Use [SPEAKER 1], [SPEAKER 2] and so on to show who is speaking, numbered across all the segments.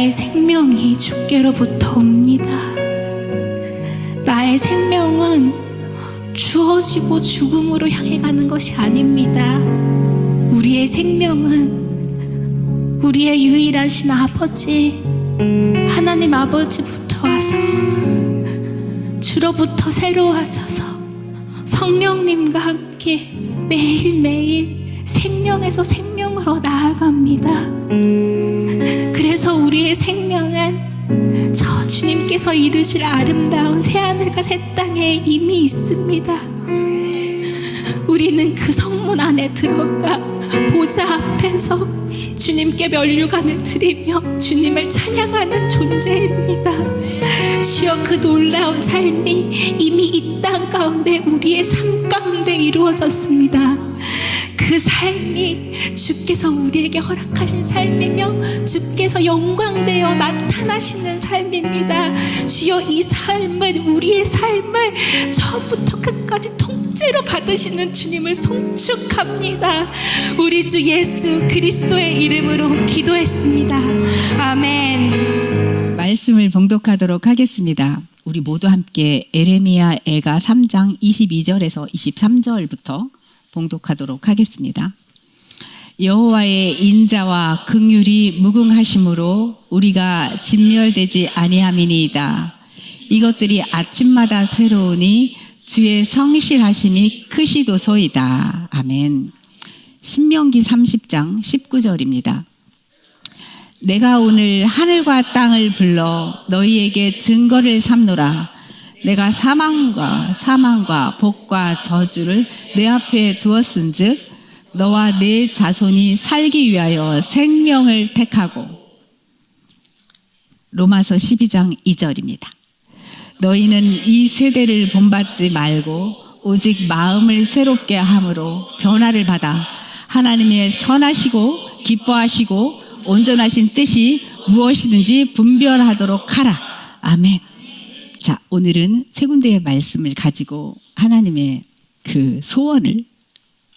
[SPEAKER 1] 나의 생명이 주께로부터 옵니다. 나의 생명은 주어지고 죽음으로 향해 가는 것이 아닙니다. 우리의 생명은 우리의 유일하신 아버지 하나님 아버지부터 와서 주로부터 새로워져서 성령님과 함께 매일매일 생명에서 생명으로 나아갑니다. 그래서 우리의 생명은 저 주님께서 이루실 아름다운 새하늘과 새 땅에 이미 있습니다. 우리는 그 성문 안에 들어가 보좌 앞에서 주님께 면류관을 드리며 주님을 찬양하는 존재입니다. 주여, 그 놀라운 삶이 이미 이 땅 가운데 우리의 삶 가운데 이루어졌습니다. 그 삶이 주께서 우리에게 허락하신 삶이며 주께서 영광되어 나타나시는 삶입니다. 주여, 이 삶은 우리의 삶을 처음부터 끝까지 통째로 받으시는 주님을 송축합니다. 우리 주 예수 그리스도의 이름으로 기도했습니다. 아멘.
[SPEAKER 2] 말씀을 봉독하도록 하겠습니다. 우리 모두 함께 에레미야 애가 3장 22절에서 23절부터 봉독하도록 하겠습니다. 여호와의 인자와 긍휼이 무궁하심으로 우리가 진멸되지 아니함이니이다. 이것들이 아침마다 새로우니 주의 성실하심이 크시도소이다. 아멘. 신명기 30장 19절입니다. 내가 오늘 하늘과 땅을 불러 너희에게 증거를 삼노라. 내가 사망과 복과 저주를 내 앞에 두었은즉 너와 내 자손이 살기 위하여 생명을 택하고. 로마서 12장 2절입니다. 너희는 이 세대를 본받지 말고 오직 마음을 새롭게 함으로 변화를 받아 하나님의 선하시고 기뻐하시고 온전하신 뜻이 무엇이든지 분별하도록 하라. 아멘. 자, 오늘은 세 군데의 말씀을 가지고 하나님의 그 소원을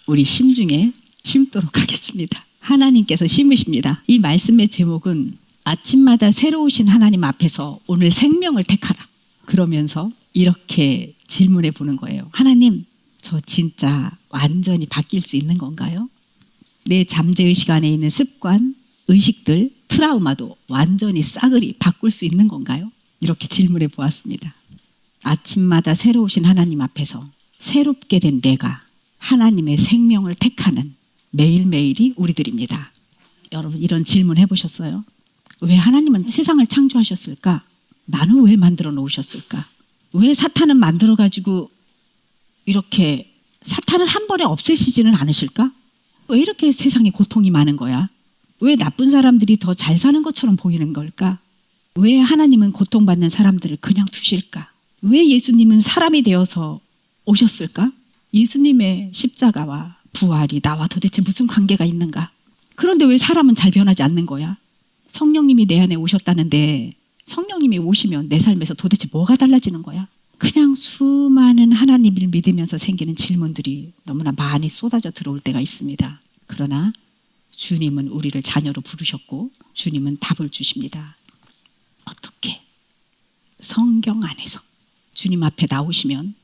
[SPEAKER 2] 우리 심중에 심도록 하겠습니다. 하나님께서 심으십니다. 이 말씀의 제목은 아침마다 새로우신 하나님 앞에서 오늘 생명을 택하라. 그러면서 이렇게 질문해 보는 거예요. 하나님, 저 진짜 완전히 바뀔 수 있는 건가요? 내 잠재의식 안에 있는 습관, 의식들, 트라우마도 완전히 싸그리 바꿀 수 있는 건가요? 이렇게 질문해 보았습니다. 아침마다 새로우신 하나님 앞에서 새롭게 된 내가 하나님의 생명을 택하는 매일매일이 우리들입니다. 여러분, 이런 질문 해보셨어요? 왜 하나님은 세상을 창조하셨을까? 나는 왜 만들어 놓으셨을까? 왜 사탄은 만들어가지고 이렇게 사탄을 한 번에 없애시지는 않으실까? 왜 이렇게 세상에 고통이 많은 거야? 왜 나쁜 사람들이 더 잘 사는 것처럼 보이는 걸까? 왜 하나님은 고통받는 사람들을 그냥 두실까? 왜 예수님은 사람이 되어서 오셨을까? 예수님의 십자가와 부활이 나와 도대체 무슨 관계가 있는가? 그런데 왜 사람은 잘 변하지 않는 거야? 성령님이 내 안에 오셨다는데 성령님이 오시면 내 삶에서 도대체 뭐가 달라지는 거야? 그냥 수많은 하나님을 믿으면서 생기는 질문들이 너무나 많이 쏟아져 들어올 때가 있습니다. 그러나 주님은 우리를 자녀로 부르셨고 주님은 답을 주십니다. 어떻게? 성경 안에서. 주님 앞에 나오시면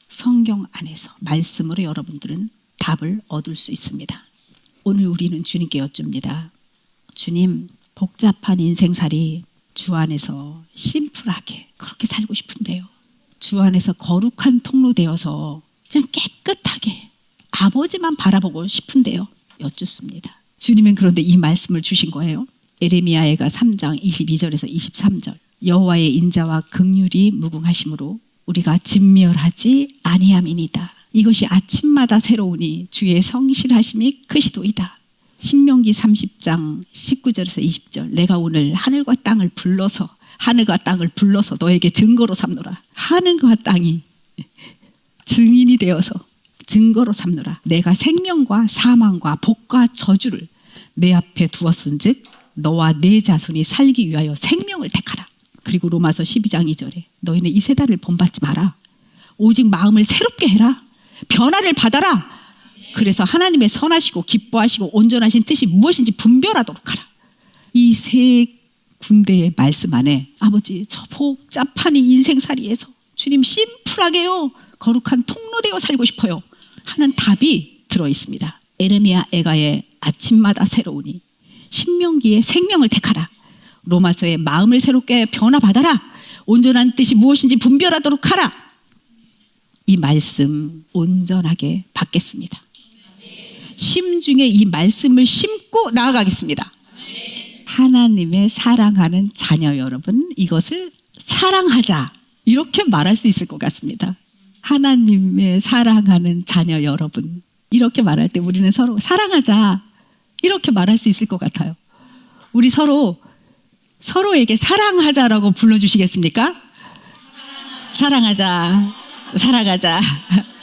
[SPEAKER 2] 성경 안에서 말씀으로 여러분들은 답을 얻을 수 있습니다. 오늘 우리는 주님께 여쭙니다. 주님, 복잡한 인생살이 주 안에서 심플하게 그렇게 살고 싶은데요. 주 안에서 거룩한 통로 되어서 그냥 깨끗하게 아버지만 바라보고 싶은데요. 여쭙습니다. 주님은 그런데 이 말씀을 주신 거예요. 에레미야 애가 3장 22절에서 23절. 여호와의 인자와 긍휼이 무궁하심으로 우리가 진멸하지 아니함이니이다. 이것이 아침마다 새로우니 주의 성실하심이 크시도이다. 신명기 30장 19절에서 20절. 내가 오늘 하늘과 땅을 불러서 너에게 증거로 삼노라. 하늘과 땅이 증인이 되어서 증거로 삼노라. 내가 생명과 사망과 복과 저주를 내 앞에 두었은즉 너와 내 자손이 살기 위하여 생명을 택하라. 그리고 로마서 12장 2절에 너희는 이 세대를 본받지 마라. 오직 마음을 새롭게 해라. 변화를 받아라. 그래서 하나님의 선하시고 기뻐하시고 온전하신 뜻이 무엇인지 분별하도록 하라. 이 세 군대의 말씀 안에 아버지 저 복잡한 이 인생살이에서 주님 심플하게요 거룩한 통로되어 살고 싶어요 하는 답이 들어있습니다. 에레미야 애가의 아침마다 새로우니, 신명기의 생명을 택하라, 로마서의 마음을 새롭게 변화받아라, 온전한 뜻이 무엇인지 분별하도록 하라. 이 말씀 온전하게 받겠습니다. 심중에 이 말씀을 심고 나아가겠습니다. 하나님의 사랑하는 자녀 여러분, 이것을 사랑하자 이렇게 말할 수 있을 것 같습니다. 하나님의 사랑하는 자녀 여러분, 이렇게 말할 때 우리는 서로 사랑하자 이렇게 말할 수 있을 것 같아요. 우리 서로에게 사랑하자라고 불러주시겠습니까? 사랑하자, 사랑하자,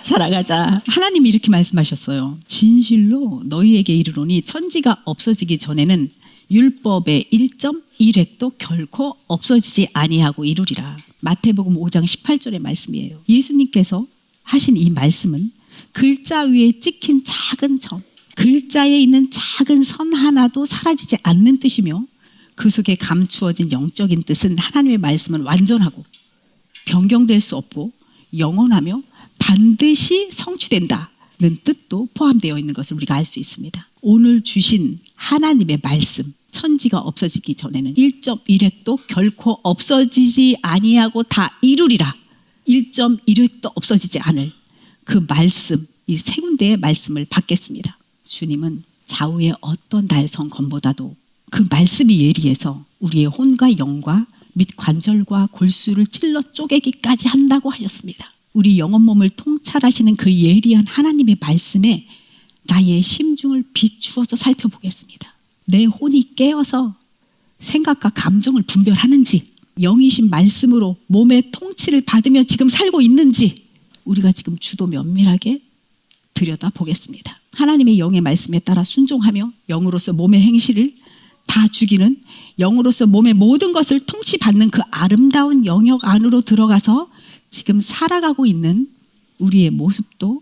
[SPEAKER 2] 사랑하자. 하나님이 이렇게 말씀하셨어요. 진실로 너희에게 이르노니 천지가 없어지기 전에는 율법의 1.1획도 결코 없어지지 아니하고 이루리라. 마태복음 5장 18절의 말씀이에요. 예수님께서 하신 이 말씀은 글자 위에 찍힌 작은 점, 글자에 있는 작은 선 하나도 사라지지 않는 뜻이며, 그 속에 감추어진 영적인 뜻은 하나님의 말씀은 완전하고 변경될 수 없고 영원하며 반드시 성취된다는 뜻도 포함되어 있는 것을 우리가 알 수 있습니다. 오늘 주신 하나님의 말씀, 천지가 없어지기 전에는 1.1획도 결코 없어지지 아니하고 다 이루리라. 1.1획도 없어지지 않을 그 말씀, 이 세 군데의 말씀을 받겠습니다. 주님은 좌우의 어떤 날성검보다도 그 말씀이 예리해서 우리의 혼과 영과 및 관절과 골수를 찔러 쪼개기까지 한다고 하셨습니다. 우리 영혼 몸을 통찰하시는 그 예리한 하나님의 말씀에 나의 심중을 비추어서 살펴보겠습니다. 내 혼이 깨어서 생각과 감정을 분별하는지, 영이신 말씀으로 몸의 통치를 받으며 지금 살고 있는지 우리가 지금 주도 면밀하게 들여다보겠습니다. 하나님의 영의 말씀에 따라 순종하며 영으로서 몸의 행실을 다 죽이는, 영으로서 몸의 모든 것을 통치받는 그 아름다운 영역 안으로 들어가서 지금 살아가고 있는 우리의 모습도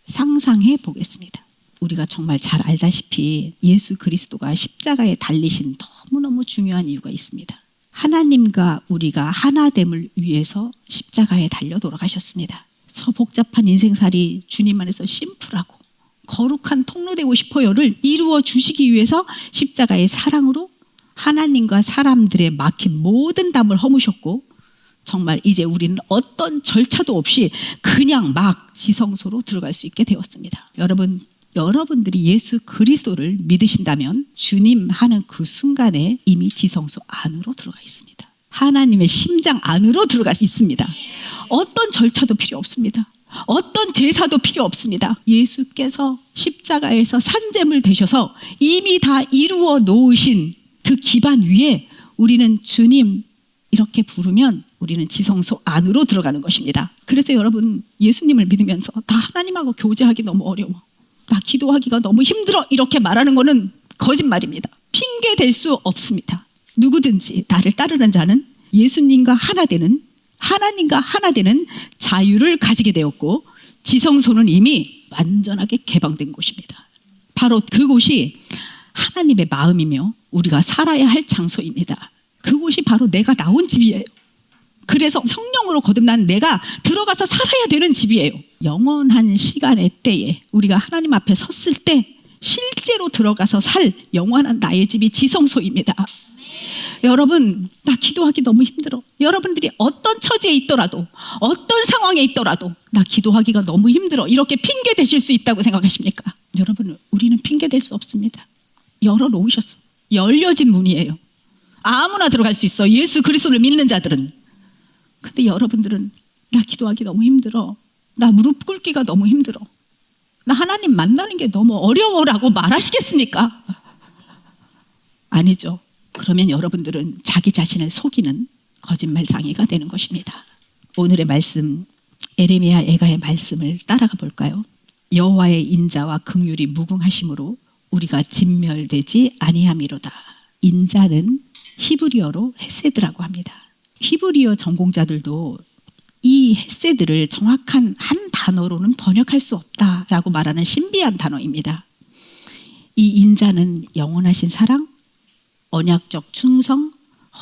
[SPEAKER 2] 상상해 보겠습니다. 우리가 정말 잘 알다시피 예수 그리스도가 십자가에 달리신 너무너무 중요한 이유가 있습니다. 하나님과 우리가 하나됨을 위해서 십자가에 달려 돌아가셨습니다. 저 복잡한 인생살이 주님 안에서 심플하고 거룩한 통로되고 싶어요를 이루어 주시기 위해서 십자가의 사랑으로 하나님과 사람들의 막힌 모든 담을 허무셨고, 정말 이제 우리는 어떤 절차도 없이 그냥 막 지성소로 들어갈 수 있게 되었습니다. 여러분들이 예수 그리스도를 믿으신다면 주님 하는 그 순간에 이미 지성소 안으로 들어가 있습니다. 하나님의 심장 안으로 들어가 있습니다. 어떤 절차도 필요 없습니다. 어떤 제사도 필요 없습니다. 예수께서 십자가에서 산재물 되셔서 이미 다 이루어 놓으신 그 기반 위에 우리는 주님 이렇게 부르면 우리는 지성소 안으로 들어가는 것입니다. 그래서 여러분, 예수님을 믿으면서 나 하나님하고 교제하기 너무 어려워, 나 기도하기가 너무 힘들어, 이렇게 말하는 거는 거짓말입니다. 핑계 댈 수 없습니다. 누구든지 나를 따르는 자는 예수님과 하나 되는, 하나님과 하나 되는 자유를 가지게 되었고, 지성소는 이미 완전하게 개방된 곳입니다. 바로 그곳이 하나님의 마음이며 우리가 살아야 할 장소입니다. 그곳이 바로 내가 나온 집이에요. 그래서 성령으로 거듭난 내가 들어가서 살아야 되는 집이에요. 영원한 시간의 때에 우리가 하나님 앞에 섰을 때 실제로 들어가서 살 영원한 나의 집이 지성소입니다. 여러분, 나 기도하기 너무 힘들어. 여러분들이 어떤 처지에 있더라도, 어떤 상황에 있더라도 나 기도하기가 너무 힘들어, 이렇게 핑계 대실 수 있다고 생각하십니까? 여러분, 우리는 핑계 댈 수 없습니다. 열어놓으셨어. 열려진 문이에요. 아무나 들어갈 수 있어, 예수 그리스도를 믿는 자들은. 근데 여러분들은 나 기도하기 너무 힘들어, 나 무릎 꿇기가 너무 힘들어, 나 하나님 만나는 게 너무 어려워라고 말하시겠습니까? 아니죠. 그러면 여러분들은 자기 자신을 속이는 거짓말장애가 되는 것입니다. 오늘의 말씀, 에레미야 애가의 말씀을 따라가 볼까요? 여호와의 인자와 긍휼이 무궁하심으로 우리가 진멸되지 아니함이로다. 인자는 히브리어로 헤세드라고 합니다. 히브리어 전공자들도 이 헤세드를 정확한 한 단어로는 번역할 수 없다라고 말하는 신비한 단어입니다. 이 인자는 영원하신 사랑, 언약적 충성,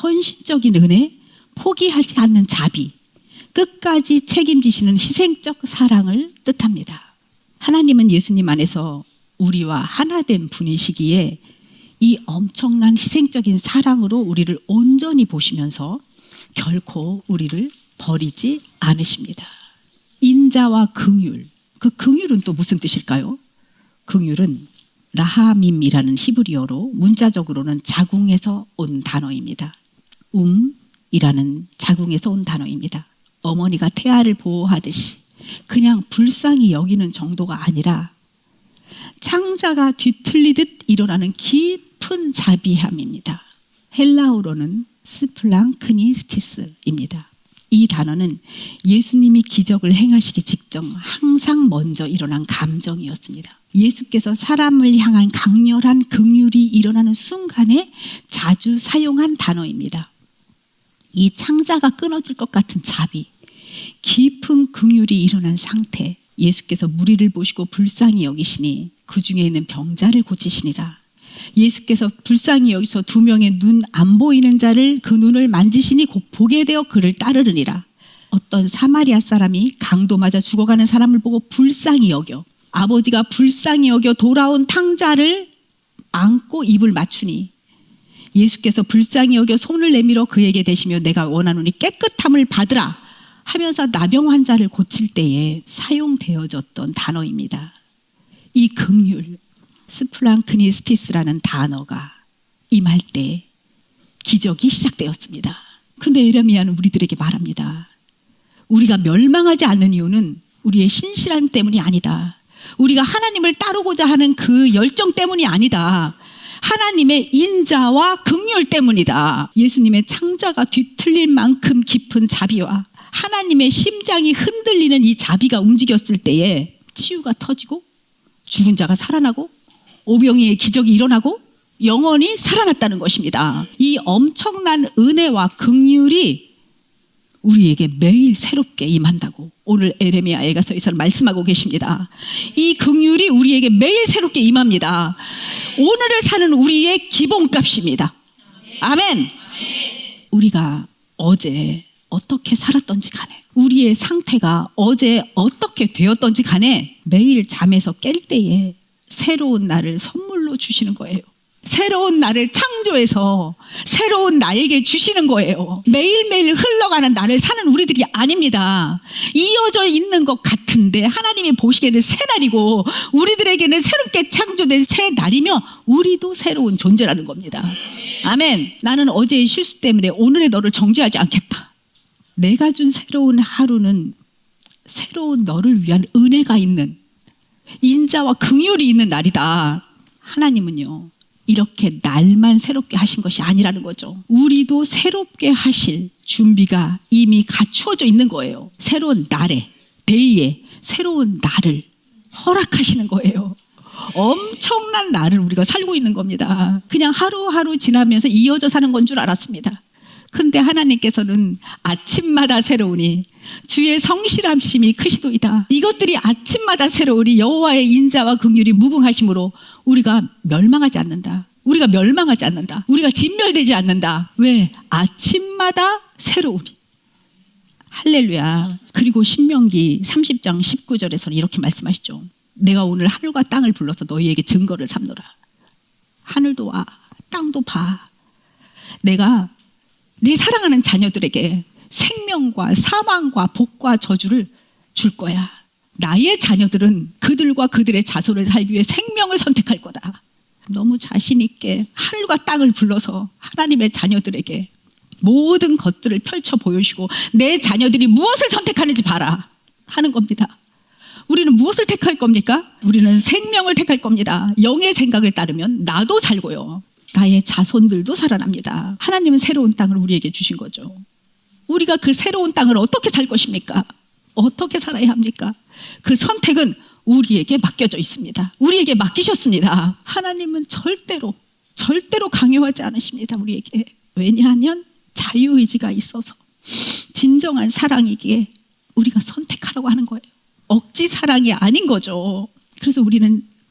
[SPEAKER 2] 헌신적인 은혜, 포기하지 않는 자비, 끝까지 책임지시는 희생적 사랑을 뜻합니다. 하나님은 예수님 안에서 우리와 하나된 분이시기에 이 엄청난 희생적인 사랑으로 우리를 온전히 보시면서 결코 우리를 버리지 않으십니다. 인자와 긍휼, 그 긍휼은 또 무슨 뜻일까요? 긍휼은 라하밈이라는 히브리어로 문자적으로는 자궁에서 온 단어입니다. 이라는 자궁에서 온 단어입니다. 어머니가 태아를 보호하듯이 그냥 불쌍히 여기는 정도가 아니라 창자가 뒤틀리듯 일어나는 깊은 자비함입니다. 헬라어로는 스플랑크니스티스입니다. 이 단어는 예수님이 기적을 행하시기 직전 항상 먼저 일어난 감정이었습니다. 예수께서 사람을 향한 강렬한 긍휼이 일어나는 순간에 자주 사용한 단어입니다. 이 창자가 끊어질 것 같은 자비, 깊은 긍휼이 일어난 상태, 예수께서 무리를 보시고 불쌍히 여기시니 그 중에 있는 병자를 고치시니라. 예수께서 불쌍히 여기서 2명의 눈 안 보이는 자를 그 눈을 만지시니 곧 보게 되어 그를 따르느니라. 어떤 사마리아 사람이 강도 맞아 죽어가는 사람을 보고 불쌍히 여겨 아버지가 불쌍히 여겨 돌아온 탕자를 안고 입을 맞추니 예수께서 불쌍히 여겨 손을 내밀어 그에게 대시며 내가 원하노니 깨끗함을 받으라 하면서 나병 환자를 고칠 때에 사용되어졌던 단어입니다. 이 긍휼, 스플랑크니스티스라는 단어가 임할 때 기적이 시작되었습니다. 근데 에레미야는 우리들에게 말합니다. 우리가 멸망하지 않는 이유는 우리의 신실함 때문이 아니다. 우리가 하나님을 따르고자 하는 그 열정 때문이 아니다. 하나님의 인자와 긍휼 때문이다. 예수님의 창자가 뒤틀릴 만큼 깊은 자비와 하나님의 심장이 흔들리는 이 자비가 움직였을 때에 치유가 터지고 죽은 자가 살아나고 오병이의 기적이 일어나고 영원히 살아났다는 것입니다. 이 엄청난 은혜와 긍휼이 우리에게 매일 새롭게 임한다고 오늘 에레미야 예가서에서 말씀하고 계십니다. 이 긍휼이 우리에게 매일 새롭게 임합니다. 오늘을 사는 우리의 기본값입니다. 아멘. 우리가 어제 어떻게 살았던지 간에 우리의 상태가 어제 어떻게 되었던지 간에 매일 잠에서 깰 때에 새로운 나를 선물로 주시는 거예요. 새로운 나를 창조해서 새로운 나에게 주시는 거예요. 매일매일 흘러가는 나를 사는 우리들이 아닙니다. 이어져 있는 것 같은데 하나님이 보시기에는 새 날이고 우리들에게는 새롭게 창조된 새 날이며 우리도 새로운 존재라는 겁니다. 아멘. 나는 어제의 실수 때문에 오늘의 너를 정죄하지 않겠다. 내가 준 새로운 하루는 새로운 너를 위한 은혜가 있는 인자와 긍휼이 있는 날이다. 하나님은요 이렇게 날만 새롭게 하신 것이 아니라는 거죠. 우리도 새롭게 하실 준비가 이미 갖추어져 있는 거예요. 새로운 날에 데이에 새로운 날을 허락하시는 거예요. 엄청난 날을 우리가 살고 있는 겁니다. 그냥 하루하루 지나면서 이어져 사는 건 줄 알았습니다. 그런데 하나님께서는 아침마다 새로우니 주의 성실함심이 크시도이다. 이것들이 아침마다 새로우니 여호와의 인자와 긍휼이 무궁하심으로 우리가 멸망하지 않는다. 우리가 멸망하지 않는다. 우리가 진멸되지 않는다. 왜? 아침마다 새로우니. 할렐루야. 그리고 신명기 30장 19절에서는 이렇게 말씀하시죠. 내가 오늘 하늘과 땅을 불러서 너희에게 증거를 삼노라. 하늘도 와, 땅도 봐. 내가 내 사랑하는 자녀들에게 생명과 사망과 복과 저주를 줄 거야. 나의 자녀들은 그들과 그들의 자손을 살기 위해 생명을 선택할 거다. 너무 자신 있게 하늘과 땅을 불러서 하나님의 자녀들에게 모든 것들을 펼쳐 보여주시고 내 자녀들이 무엇을 선택하는지 봐라 하는 겁니다. 우리는 무엇을 택할 겁니까? 우리는 생명을 택할 겁니다. 영의 생각을 따르면 나도 살고요. 나의 자손들도 살아납니다. 하나님은 새로운 땅을 우리에게 주신 거죠. 우리가 그 새로운 땅을 어떻게 살 것입니까? 어떻게 살아야 합니까? 그 선택은 우리에게 맡겨져 있습니다. 우리에게 맡기셨습니다. 하나님은 절대로 강요하지 않으십니다. 우리에게. 왜냐하면 자유의지가 있어서 진정한 사랑이기에 우리가 선택하라고 하는 거예요. 억지 사랑이 아닌 거죠. 그래서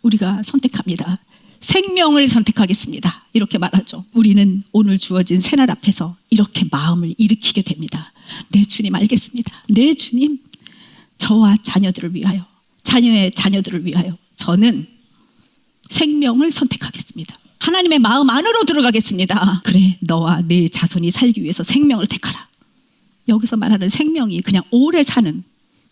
[SPEAKER 2] 우리가 선택합니다. 생명을 선택하겠습니다. 이렇게 말하죠. 우리는 오늘 주어진 새날 앞에서 이렇게 마음을 일으키게 됩니다. 네, 주님 알겠습니다. 네, 주님, 저와 자녀들을 위하여, 자녀의 자녀들을 위하여 저는 생명을 선택하겠습니다. 하나님의 마음 안으로 들어가겠습니다. 그래, 너와 네 자손이 살기 위해서 생명을 택하라. 여기서 말하는 생명이 그냥 오래 사는,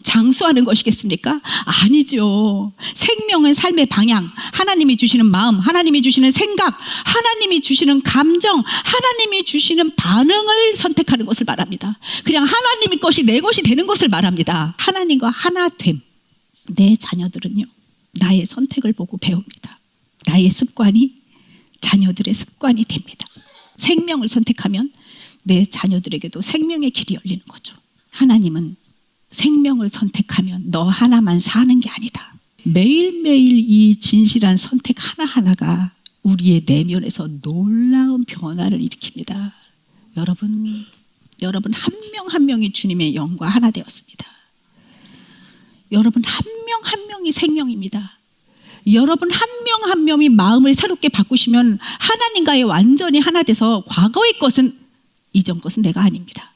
[SPEAKER 2] 장수하는 것이겠습니까? 아니죠. 생명은 삶의 방향, 하나님이 주시는 마음, 하나님이 주시는 생각, 하나님이 주시는 감정, 하나님이 주시는 반응을 선택하는 것을 말합니다. 그냥 하나님의 것이 내 것이 되는 것을 말합니다. 하나님과 하나됨. 내 자녀들은요, 나의 선택을 보고 배웁니다. 나의 습관이 자녀들의 습관이 됩니다. 생명을 선택하면 내 자녀들에게도 생명의 길이 열리는 거죠. 하나님은 생명을 선택하면 너 하나만 사는 게 아니다. 매일매일 이 진실한 선택 하나하나가 우리의 내면에서 놀라운 변화를 일으킵니다. 여러분 한 명 한 명이 주님의 영과 하나 되었습니다. 여러분 한 명 한 명이 생명입니다. 여러분 한 명 한 명이 마음을 새롭게 바꾸시면 하나님과의 완전히 하나 돼서 과거의 것은, 이전 것은 내가 아닙니다.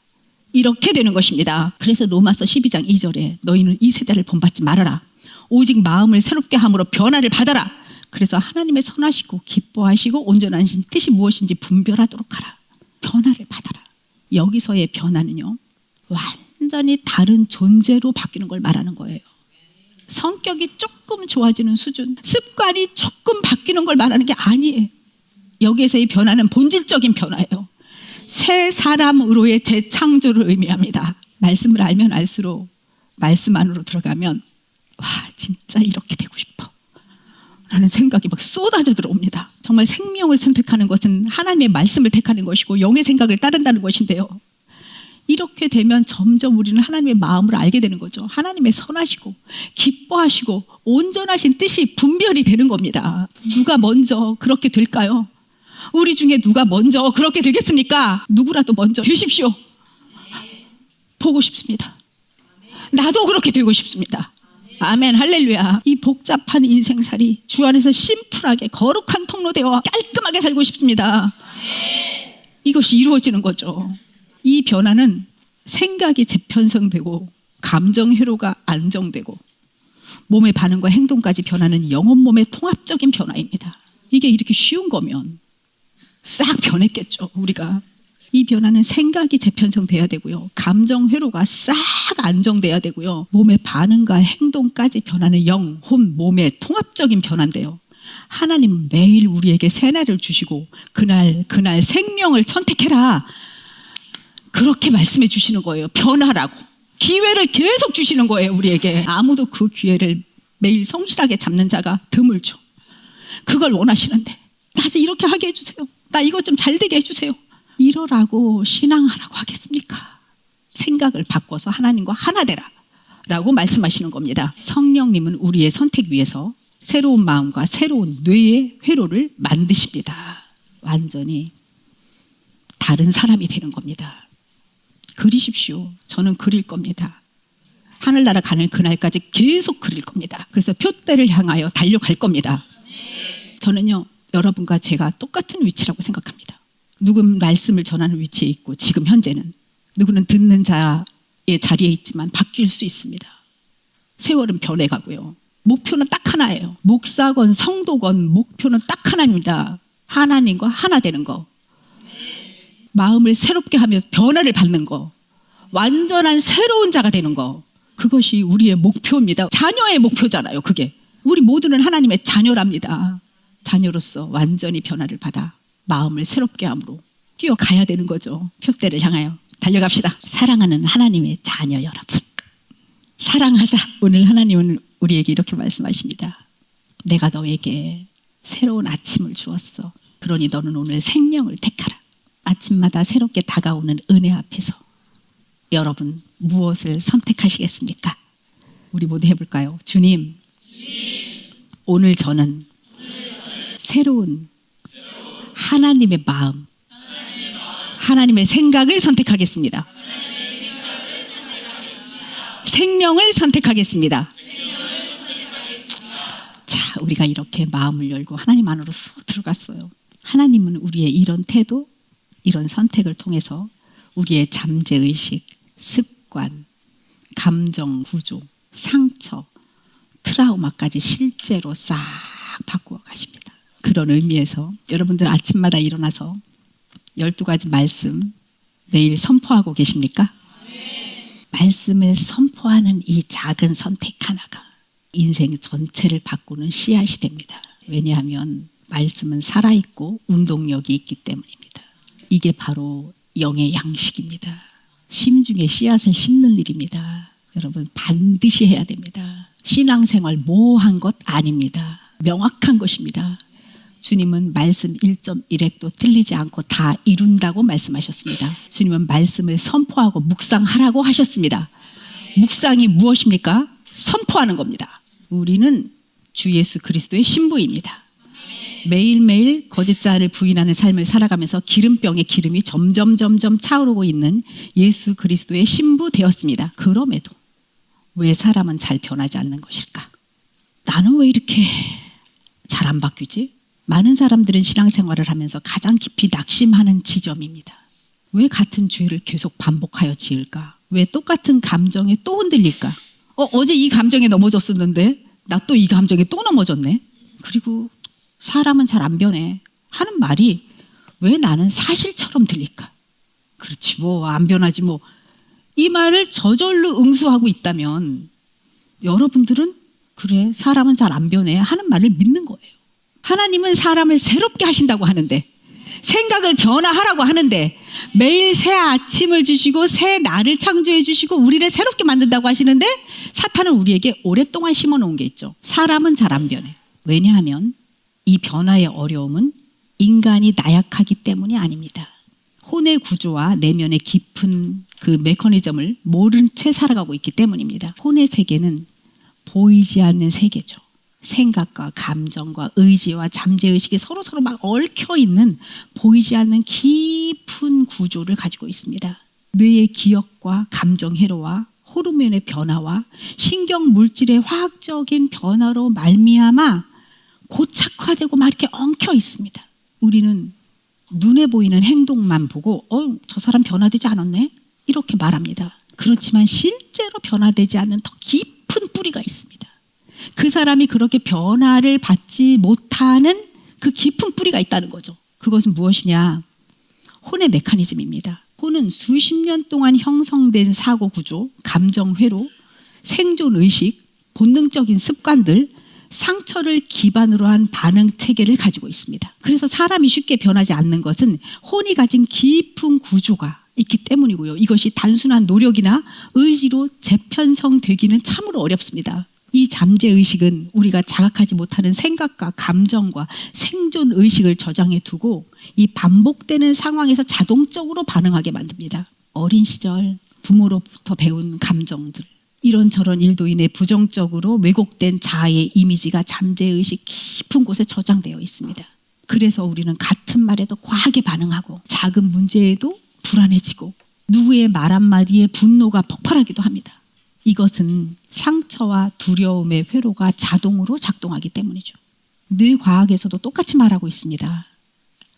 [SPEAKER 2] 이렇게 되는 것입니다. 그래서 로마서 12장 2절에 너희는 이 세대를 본받지 말아라. 오직 마음을 새롭게 함으로 변화를 받아라. 그래서 하나님의 선하시고 기뻐하시고 온전하신 뜻이 무엇인지 분별하도록 하라. 변화를 받아라. 여기서의 변화는요, 완전히 다른 존재로 바뀌는 걸 말하는 거예요. 성격이 조금 좋아지는 수준, 습관이 조금 바뀌는 걸 말하는 게 아니에요. 여기에서의 변화는 본질적인 변화예요. 새 사람으로의 재창조를 의미합니다. 말씀을 알면 알수록 말씀 안으로 들어가면 와, 진짜 이렇게 되고 싶어 라는 생각이 막 쏟아져 들어옵니다. 정말 생명을 선택하는 것은 하나님의 말씀을 택하는 것이고 영의 생각을 따른다는 것인데요, 이렇게 되면 점점 우리는 하나님의 마음을 알게 되는 거죠. 하나님의 선하시고 기뻐하시고 온전하신 뜻이 분별이 되는 겁니다. 누가 먼저 그렇게 될까요? 우리 중에 누가 먼저 그렇게 되겠습니까? 누구라도 먼저 되십시오. 보고 싶습니다. 나도 그렇게 되고 싶습니다. 아멘, 할렐루야. 이 복잡한 인생살이 주 안에서 심플하게 거룩한 통로되어 깔끔하게 살고 싶습니다. 이것이 이루어지는 거죠. 이 변화는 생각이 재편성되고 감정 회로가 안정되고 몸의 반응과 행동까지 변하는 영혼 몸의 통합적인 변화입니다. 이게 이렇게 쉬운 거면 싹 변했겠죠. 우리가 이 변화는 생각이 재편성돼야 되고요, 감정 회로가 싹 안정돼야 되고요, 몸의 반응과 행동까지 변하는 영, 혼, 몸의 통합적인 변화인데요, 하나님은 매일 우리에게 새날을 주시고 그날 생명을 선택해라, 그렇게 말씀해 주시는 거예요. 변화라고 기회를 계속 주시는 거예요. 우리에게 아무도 그 기회를 매일 성실하게 잡는 자가 드물죠. 그걸 원하시는데 나 이렇게 하게 해주세요, 나 이거 좀 잘 되게 해주세요, 이러라고 신앙하라고 하겠습니까? 생각을 바꿔서 하나님과 하나 되라 라고 말씀하시는 겁니다. 성령님은 우리의 선택 위에서 새로운 마음과 새로운 뇌의 회로를 만드십니다. 완전히 다른 사람이 되는 겁니다. 그리십시오. 저는 그릴 겁니다. 하늘나라 가는 그날까지 계속 그릴 겁니다. 그래서 표대를 향하여 달려갈 겁니다. 저는요, 여러분과 제가 똑같은 위치라고 생각합니다. 누군 말씀을 전하는 위치에 있고 지금 현재는, 누구는 듣는 자의 자리에 있지만 바뀔 수 있습니다. 세월은 변해가고요. 목표는 딱 하나예요. 목사건 성도건 목표는 딱 하나입니다. 하나님과 하나 되는 거, 마음을 새롭게 하며 변화를 받는 거, 완전한 새로운 자가 되는 거, 그것이 우리의 목표입니다. 자녀의 목표잖아요. 그게 우리 모두는 하나님의 자녀랍니다. 자녀로서 완전히 변화를 받아 마음을 새롭게 함으로 뛰어가야 되는 거죠. 표대를 향하여 달려갑시다. 사랑하는 하나님의 자녀 여러분, 사랑하자. 오늘 하나님은 우리에게 이렇게 말씀하십니다. 내가 너에게 새로운 아침을 주었어. 그러니 너는 오늘 생명을 택하라. 아침마다 새롭게 다가오는 은혜 앞에서 여러분 무엇을 선택하시겠습니까? 우리 모두 해볼까요? 주님, 오늘 저는 새로운 하나님의 마음, 하나님의 생각을 선택하겠습니다. 생명을 선택하겠습니다. 자, 우리가 이렇게 마음을 열고 하나님 안으로 쑥 들어갔어요. 하나님은 우리의 이런 태도, 이런 선택을 통해서 우리의 잠재의식, 습관, 감정 구조, 상처, 트라우마까지 실제로 싹 바꾸어 가십니다. 그런 의미에서 여러분들 아침마다 일어나서 12가지 말씀 매일 선포하고 계십니까? 말씀을 선포하는 이 작은 선택 하나가 인생 전체를 바꾸는 씨앗이 됩니다. 왜냐하면 말씀은 살아있고 운동력이 있기 때문입니다. 이게 바로 영의 양식입니다. 심중에 씨앗을 심는 일입니다. 여러분 반드시 해야 됩니다. 신앙생활 모호한 것 아닙니다. 명확한 것입니다. 주님은 말씀 1.1획도 틀리지 않고 다 이룬다고 말씀하셨습니다. 주님은 말씀을 선포하고 묵상하라고 하셨습니다. 묵상이 무엇입니까? 선포하는 겁니다. 우리는 주 예수 그리스도의 신부입니다. 매일매일 거짓자를 부인하는 삶을 살아가면서 기름병의 기름이 점점 차오르고 있는 예수 그리스도의 신부 되었습니다. 그럼에도 왜 사람은 잘 변하지 않는 것일까? 나는 왜 이렇게 잘 안 바뀌지? 많은 사람들은 신앙생활을 하면서 가장 깊이 낙심하는 지점입니다. 왜 같은 죄를 계속 반복하여 지을까? 왜 똑같은 감정에 또 흔들릴까? 어제 이 감정에 넘어졌었는데 나 또 이 감정에 또 넘어졌네. 그리고 사람은 잘 안 변해 하는 말이 왜 나는 사실처럼 들릴까? 그렇지 뭐 안 변하지 뭐. 이 말을 저절로 응수하고 있다면 여러분들은 그래 사람은 잘 안 변해 하는 말을 믿는 거예요. 하나님은 사람을 새롭게 하신다고 하는데, 생각을 변화하라고 하는데, 매일 새 아침을 주시고 새 날을 창조해 주시고 우리를 새롭게 만든다고 하시는데, 사탄은 우리에게 오랫동안 심어놓은 게 있죠. 사람은 잘 안 변해. 왜냐하면 이 변화의 어려움은 인간이 나약하기 때문이 아닙니다. 혼의 구조와 내면의 깊은 그 메커니즘을 모른 채 살아가고 있기 때문입니다. 혼의 세계는 보이지 않는 세계죠. 생각과 감정과 의지와 잠재의식이 서로 막 얽혀있는 보이지 않는 깊은 구조를 가지고 있습니다. 뇌의 기억과 감정 회로와 호르몬의 변화와 신경 물질의 화학적인 변화로 말미암아 고착화되고 막 이렇게 엉켜 있습니다. 우리는 눈에 보이는 행동만 보고 저 사람 변화되지 않았네? 이렇게 말합니다. 그렇지만 실제로 변화되지 않는 더 깊은 뿌리가 있습니다. 그 사람이 그렇게 변화를 받지 못하는 그 깊은 뿌리가 있다는 거죠. 그것은 무엇이냐? 혼의 메커니즘입니다. 혼은 수십 년 동안 형성된 사고 구조, 감정 회로, 생존 의식, 본능적인 습관들, 상처를 기반으로 한 반응 체계를 가지고 있습니다. 그래서 사람이 쉽게 변하지 않는 것은 혼이 가진 깊은 구조가 있기 때문이고요. 이것이 단순한 노력이나 의지로 재편성되기는 참으로 어렵습니다. 이 잠재의식은 우리가 자각하지 못하는 생각과 감정과 생존 의식을 저장해 두고 이 반복되는 상황에서 자동적으로 반응하게 만듭니다. 어린 시절 부모로부터 배운 감정들, 이런저런 일도 인해 부정적으로 왜곡된 자아의 이미지가 잠재의식 깊은 곳에 저장되어 있습니다. 그래서 우리는 같은 말에도 과하게 반응하고 작은 문제에도 불안해지고 누구의 말 한마디에 분노가 폭발하기도 합니다. 이것은 상처와 두려움의 회로가 자동으로 작동하기 때문이죠. 뇌과학에서도 똑같이 말하고 있습니다.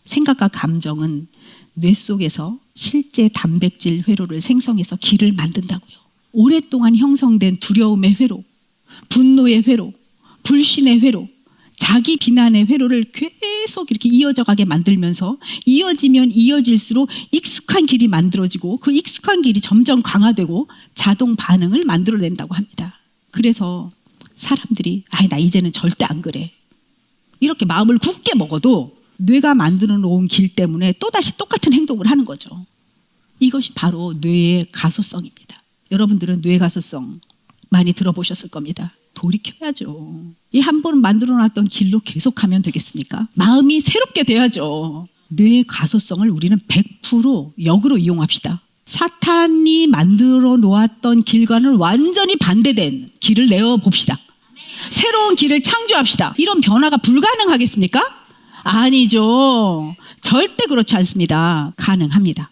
[SPEAKER 2] 생각과 감정은 뇌 속에서 실제 단백질 회로를 생성해서 기를 만든다고요. 오랫동안 형성된 두려움의 회로, 분노의 회로, 불신의 회로, 자기 비난의 회로를 계속 이렇게 이어져 가게 만들면서 이어지면 이어질수록 익숙한 길이 만들어지고 그 익숙한 길이 점점 강화되고 자동 반응을 만들어낸다고 합니다. 그래서 사람들이 나 이제는 절대 안 그래 이렇게 마음을 굳게 먹어도 뇌가 만들어 놓은 길 때문에 또다시 똑같은 행동을 하는 거죠. 이것이 바로 뇌의 가소성입니다. 여러분들은 뇌 가소성 많이 들어보셨을 겁니다. 돌이켜야죠. 이 한 번 만들어놨던 길로 계속하면 되겠습니까? 마음이 새롭게 돼야죠. 뇌의 가소성을 우리는 100% 역으로 이용합시다. 사탄이 만들어 놓았던 길과는 완전히 반대된 길을 내어봅시다. 새로운 길을 창조합시다. 이런 변화가 불가능하겠습니까? 아니죠. 절대 그렇지 않습니다. 가능합니다.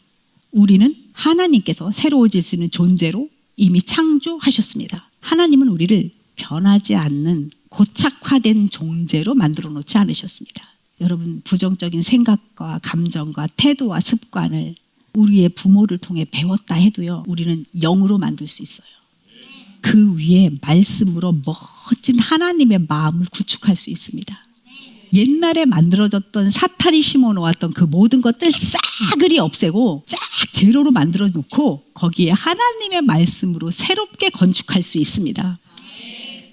[SPEAKER 2] 우리는 하나님께서 새로워질 수 있는 존재로 이미 창조하셨습니다. 하나님은 우리를 변하지 않는 고착화된 존재로 만들어 놓지 않으셨습니다. 여러분, 부정적인 생각과 감정과 태도와 습관을 우리의 부모를 통해 배웠다 해도요, 우리는 영으로 만들 수 있어요. 그 위에 말씀으로 멋진 하나님의 마음을 구축할 수 있습니다. 옛날에 만들어졌던 사탄이 심어놓았던 그 모든 것들 싸그리 없애고 쫙 제로로 만들어 놓고 거기에 하나님의 말씀으로 새롭게 건축할 수 있습니다.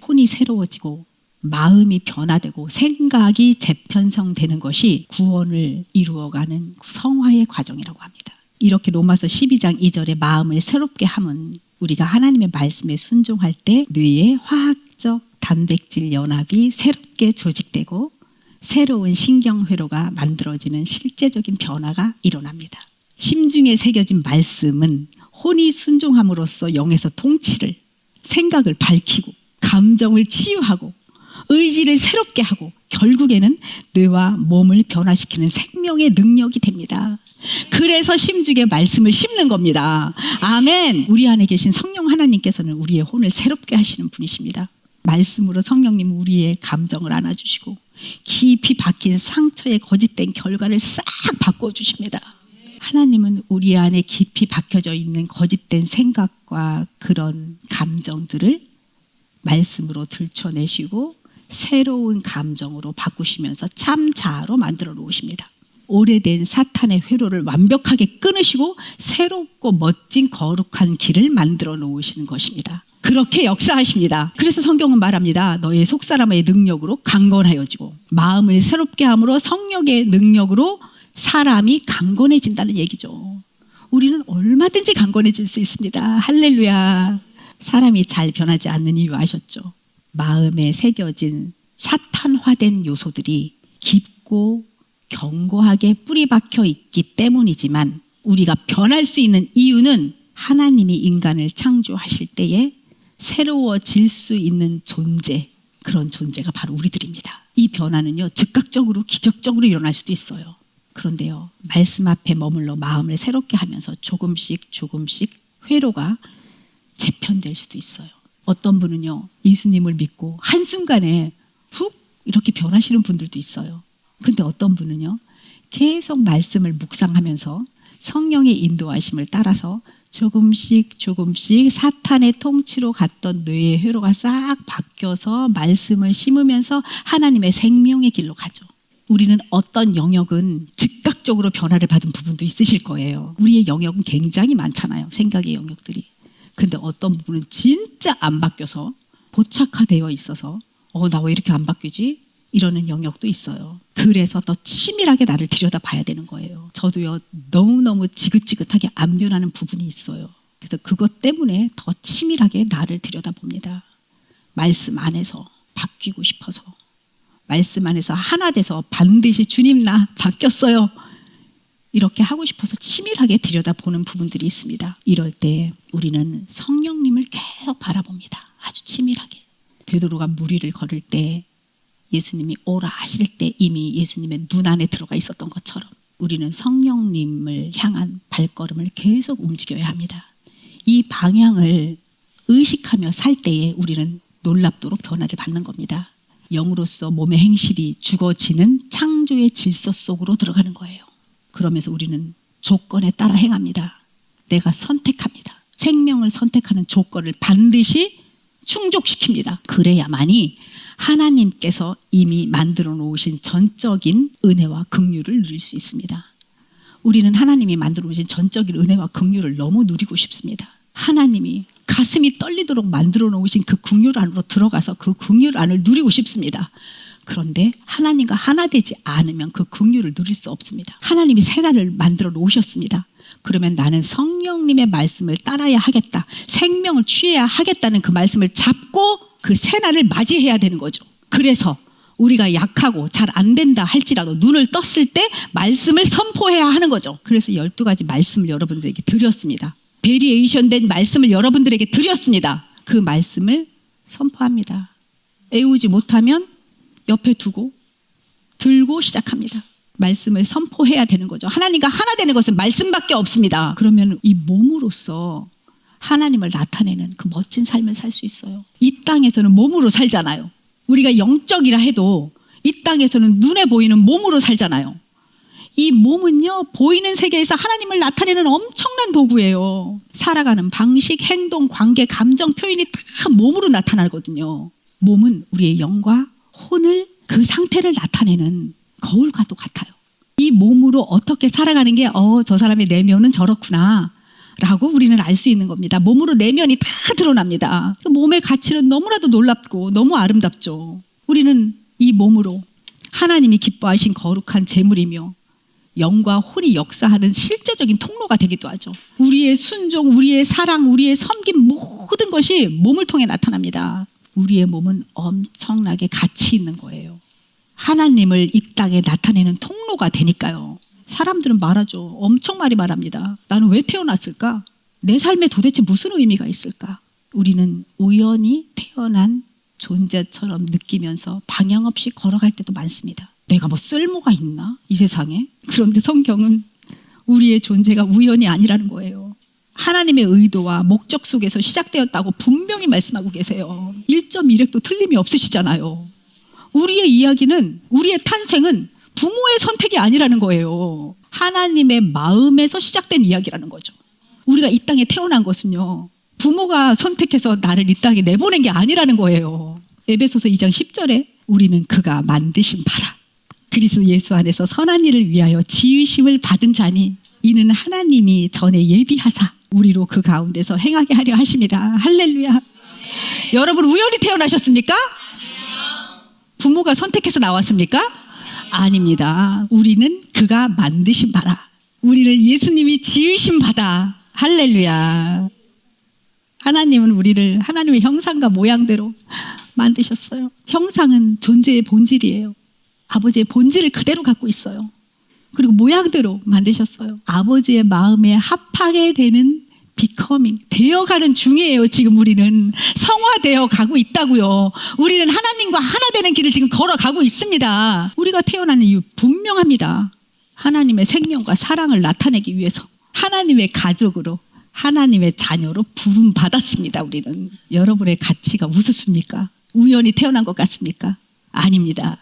[SPEAKER 2] 혼이 새로워지고 마음이 변화되고 생각이 재편성되는 것이 구원을 이루어가는 성화의 과정이라고 합니다. 이렇게 로마서 12장 2절에 마음을 새롭게 함은 우리가 하나님의 말씀에 순종할 때 뇌의 화학적 단백질 연합이 새롭게 조직되고 새로운 신경회로가 만들어지는 실제적인 변화가 일어납니다. 심중에 새겨진 말씀은 혼이 순종함으로써 영에서 통치를, 생각을 밝히고 감정을 치유하고 의지를 새롭게 하고 결국에는 뇌와 몸을 변화시키는 생명의 능력이 됩니다. 그래서 심중에 말씀을 심는 겁니다. 아멘. 우리 안에 계신 성령 하나님께서는 우리의 혼을 새롭게 하시는 분이십니다. 말씀으로 성령님은 우리의 감정을 안아주시고 깊이 박힌 상처의 거짓된 결과를 싹 바꿔주십니다. 하나님은 우리 안에 깊이 박혀져 있는 거짓된 생각과 그런 감정들을 말씀으로 들춰내시고 새로운 감정으로 바꾸시면서 참 자아로 만들어 놓으십니다. 오래된 사탄의 회로를 완벽하게 끊으시고 새롭고 멋진 거룩한 길을 만들어 놓으시는 것입니다. 그렇게 역사하십니다. 그래서 성경은 말합니다. 너의 속사람의 능력으로 강건하여지고 마음을 새롭게 함으로 성령의 능력으로 사람이 강건해진다는 얘기죠. 우리는 얼마든지 강건해질 수 있습니다. 할렐루야. 사람이 잘 변하지 않는 이유 아셨죠? 마음에 새겨진 사탄화된 요소들이 깊고 견고하게 뿌리 박혀 있기 때문이지만 우리가 변할 수 있는 이유는 하나님이 인간을 창조하실 때에 새로워질 수 있는 존재, 그런 존재가 바로 우리들입니다. 이 변화는요, 즉각적으로 기적적으로 일어날 수도 있어요. 그런데요, 말씀 앞에 머물러 마음을 새롭게 하면서 조금씩 회로가 재편될 수도 있어요. 어떤 분은요, 예수님을 믿고 한순간에 훅 이렇게 변하시는 분들도 있어요. 근데 어떤 분은요, 계속 말씀을 묵상하면서 성령의 인도하심을 따라서 조금씩 사탄의 통치로 갔던 뇌의 회로가 싹 바뀌어서 말씀을 심으면서 하나님의 생명의 길로 가죠. 우리는 어떤 영역은 즉각적으로 변화를 받은 부분도 있으실 거예요. 우리의 영역은 굉장히 많잖아요. 생각의 영역들이. 근데 어떤 부분은 진짜 안 바뀌어서 고착화되어 있어서 나 왜 이렇게 안 바뀌지? 이러는 영역도 있어요. 그래서 더 치밀하게 나를 들여다봐야 되는 거예요. 저도요, 너무너무 지긋지긋하게 안 변하는 부분이 있어요. 그래서 그것 때문에 더 치밀하게 나를 들여다봅니다. 말씀 안에서 바뀌고 싶어서, 말씀 안에서 하나 돼서 반드시 주님 나 바뀌었어요, 이렇게 하고 싶어서 치밀하게 들여다보는 부분들이 있습니다. 이럴 때 우리는 성령님을 계속 바라봅니다. 아주 치밀하게. 베드로가 물 위를 걸을 때 예수님이 오라 하실 때 이미 예수님의 눈 안에 들어가 있었던 것처럼 우리는 성령님을 향한 발걸음을 계속 움직여야 합니다. 이 방향을 의식하며 살 때에 우리는 놀랍도록 변화를 받는 겁니다. 영으로서 몸의 행실이 죽어지는 창조의 질서 속으로 들어가는 거예요. 그러면서 우리는 조건에 따라 행합니다. 내가 선택합니다. 생명을 선택하는 조건을 반드시 충족시킵니다. 그래야만이 하나님께서 이미 만들어 놓으신 전적인 은혜와 긍휼을 누릴 수 있습니다. 우리는 하나님이 만들어 놓으신 전적인 은혜와 긍휼을 너무 누리고 싶습니다. 하나님이 가슴이 떨리도록 만들어 놓으신 그 긍휼 안으로 들어가서 그 긍휼 안을 누리고 싶습니다. 그런데 하나님과 하나 되지 않으면 그 긍휼을 누릴 수 없습니다. 하나님이 새날을 만들어 놓으셨습니다. 그러면 나는 성령님의 말씀을 따라야 하겠다, 생명을 취해야 하겠다는 그 말씀을 잡고 그 새날을 맞이해야 되는 거죠. 그래서 우리가 약하고 잘 안 된다 할지라도 눈을 떴을 때 말씀을 선포해야 하는 거죠. 그래서 12가지 말씀을 여러분들에게 드렸습니다. 베리에이션 된 말씀을 여러분들에게 드렸습니다. 그 말씀을 선포합니다. 애우지 못하면 옆에 두고 들고 시작합니다. 말씀을 선포해야 되는 거죠. 하나님과 하나 되는 것은 말씀밖에 없습니다. 그러면 이 몸으로서 하나님을 나타내는 그 멋진 삶을 살 수 있어요. 이 땅에서는 몸으로 살잖아요. 우리가 영적이라 해도 이 땅에서는 눈에 보이는 몸으로 살잖아요. 이 몸은요, 보이는 세계에서 하나님을 나타내는 엄청난 도구예요. 살아가는 방식, 행동, 관계, 감정 표현이 다 몸으로 나타나거든요. 몸은 우리의 영과 혼을, 그 상태를 나타내는 거울과도 같아요. 이 몸으로 어떻게 살아가는 게 저 사람의 내면은 저렇구나 라고 우리는 알 수 있는 겁니다. 몸으로 내면이 다 드러납니다. 몸의 가치는 너무나도 놀랍고 너무 아름답죠. 우리는 이 몸으로 하나님이 기뻐하신 거룩한 제물이며 영과 혼이 역사하는 실제적인 통로가 되기도 하죠. 우리의 순종, 우리의 사랑, 우리의 섬김, 모든 것이 몸을 통해 나타납니다. 우리의 몸은 엄청나게 가치 있는 거예요. 하나님을 이 땅에 나타내는 통로가 되니까요. 사람들은 말하죠. 엄청 많이 말합니다. 나는 왜 태어났을까? 내 삶에 도대체 무슨 의미가 있을까? 우리는 우연히 태어난 존재처럼 느끼면서 방향 없이 걸어갈 때도 많습니다. 내가 뭐 쓸모가 있나? 이 세상에? 그런데 성경은 우리의 존재가 우연이 아니라는 거예요. 하나님의 의도와 목적 속에서 시작되었다고 분명히 말씀하고 계세요. 1.1획도 틀림이 없으시잖아요. 우리의 이야기는, 우리의 탄생은 부모의 선택이 아니라는 거예요. 하나님의 마음에서 시작된 이야기라는 거죠. 우리가 이 땅에 태어난 것은요, 부모가 선택해서 나를 이 땅에 내보낸 게 아니라는 거예요. 에베소서 2장 10절에 우리는 그가 만드신 바라 그리스도 예수 안에서 선한 일을 위하여 지으심을 받은 자니 이는 하나님이 전에 예비하사 우리로 그 가운데서 행하게 하려 하심이라. 할렐루야. 여러분 우연히 태어나셨습니까? 부모가 선택해서 나왔습니까? 아닙니다. 우리는 그가 만드신 바라. 우리는 예수님이 지으신 바다. 할렐루야. 하나님은 우리를 하나님의 형상과 모양대로 만드셨어요. 형상은 존재의 본질이에요. 아버지의 본질을 그대로 갖고 있어요. 그리고 모양대로 만드셨어요. 아버지의 마음에 합하게 되는 becoming, 되어가는 중이에요. 지금 우리는 성화되어 가고 있다고요. 우리는 하나님과 하나 되는 길을 지금 걸어가고 있습니다. 우리가 태어나는 이유 분명합니다. 하나님의 생명과 사랑을 나타내기 위해서 하나님의 가족으로, 하나님의 자녀로 부름받았습니다. 우리는. 여러분의 가치가 우습습니까? 우연히 태어난 것 같습니까? 아닙니다.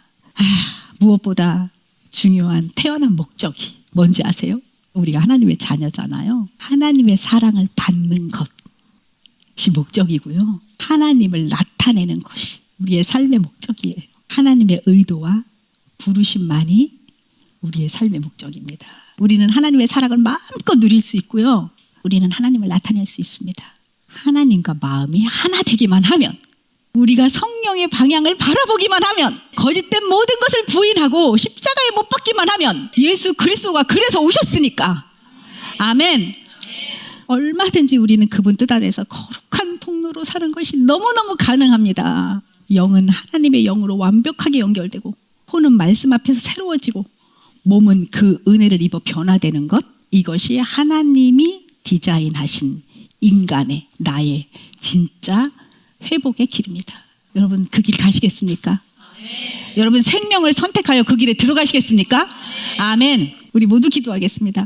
[SPEAKER 2] 무엇보다 중요한 태어난 목적이 뭔지 아세요? 우리가 하나님의 자녀잖아요. 하나님의 사랑을 받는 것이 목적이고요. 하나님을 나타내는 것이 우리의 삶의 목적이에요. 하나님의 의도와 부르심만이 우리의 삶의 목적입니다. 우리는 하나님의 사랑을 마음껏 누릴 수 있고요. 우리는 하나님을 나타낼 수 있습니다. 하나님과 마음이 하나 되기만 하면, 우리가 성령의 방향을 바라보기만 하면, 거짓된 모든 것을 부인하고 십자가에 못 박기만 하면, 예수 그리스도가 그래서 오셨으니까. 아멘. 얼마든지 우리는 그분 뜻 안에서 거룩한 통로로 사는 것이 너무너무 가능합니다. 영은 하나님의 영으로 완벽하게 연결되고, 혼은 말씀 앞에서 새로워지고, 몸은 그 은혜를 입어 변화되는 것, 이것이 하나님이 디자인하신 인간의, 나의 진짜 회복의 길입니다. 여러분 그 길 가시겠습니까? 아멘. 여러분 생명을 선택하여 그 길에 들어가시겠습니까? 아멘. 우리 모두 기도하겠습니다.